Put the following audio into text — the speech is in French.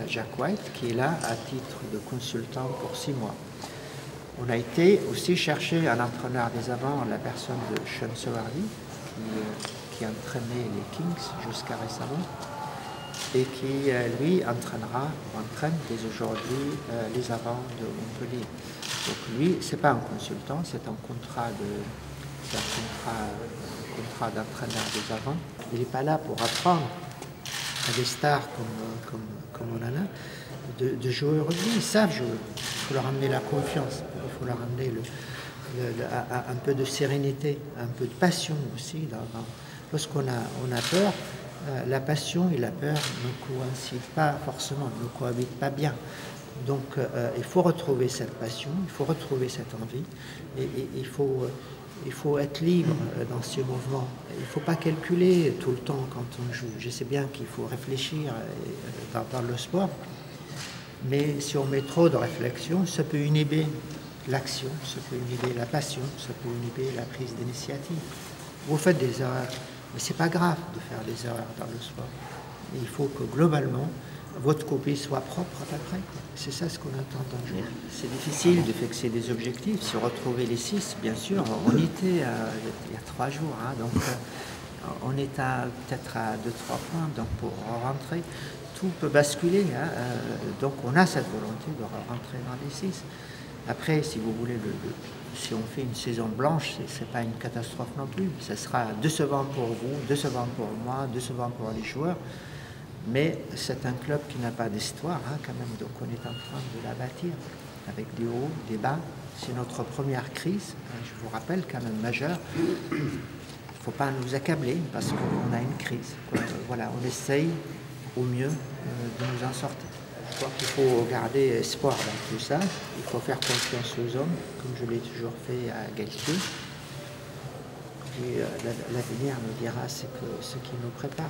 Jack White, qui est là à titre de consultant pour 6 mois. On a été aussi chercher un entraîneur des avants, la personne de Sean Sowerby, qui entraînait les Kings jusqu'à récemment, et qui, lui, entraîne dès aujourd'hui les avants de Montpellier. Donc lui, ce n'est pas un consultant, c'est un contrat d'entraîneur des avants. Il n'est pas là pour apprendre à des stars comme on en a de jouer au rugby. Ils savent jouer. Il faut leur amener la confiance, il faut leur amener un peu de sérénité, un peu de passion aussi. Lorsqu'on a peur, la passion et la peur ne coïncident pas forcément, ne cohabitent pas bien. Donc il faut retrouver cette passion, il faut retrouver cette envie, et il faut être libre dans ces mouvements. Il ne faut pas calculer tout le temps quand on joue. Je sais bien qu'il faut réfléchir dans le sport, mais si on met trop de réflexion, ça peut inhiber l'action, ça peut inhiber la passion, ça peut inhiber la prise d'initiative. Vous faites des erreurs, mais ce n'est pas grave de faire des erreurs dans le sport. Il faut que globalement, votre copie soit propre à peu près. C'est ça ce qu'on attend d'un jour. C'est difficile de fixer des objectifs, se retrouver les 6, bien sûr. On était il y a 3 jours, hein, donc on est peut-être à 2-3 points, donc pour rentrer, tout peut basculer. Hein, donc on a cette volonté de rentrer dans les 6. Après, si vous voulez, si on fait une saison blanche, ce n'est pas une catastrophe non plus. Ce sera décevant pour vous, décevant pour moi, décevant pour les joueurs. Mais c'est un club qui n'a pas d'histoire, hein, quand même, donc on est en train de la bâtir, avec des hauts, des bas. C'est notre première crise, hein, je vous rappelle, quand même majeure. Il ne faut pas nous accabler, parce qu'on a une crise. Voilà, on essaye au mieux de nous en sortir. Je crois qu'il faut garder espoir dans tout ça. Il faut faire confiance aux hommes, comme je l'ai toujours fait à Galtier. Et l'avenir nous dira ce qui nous prépare.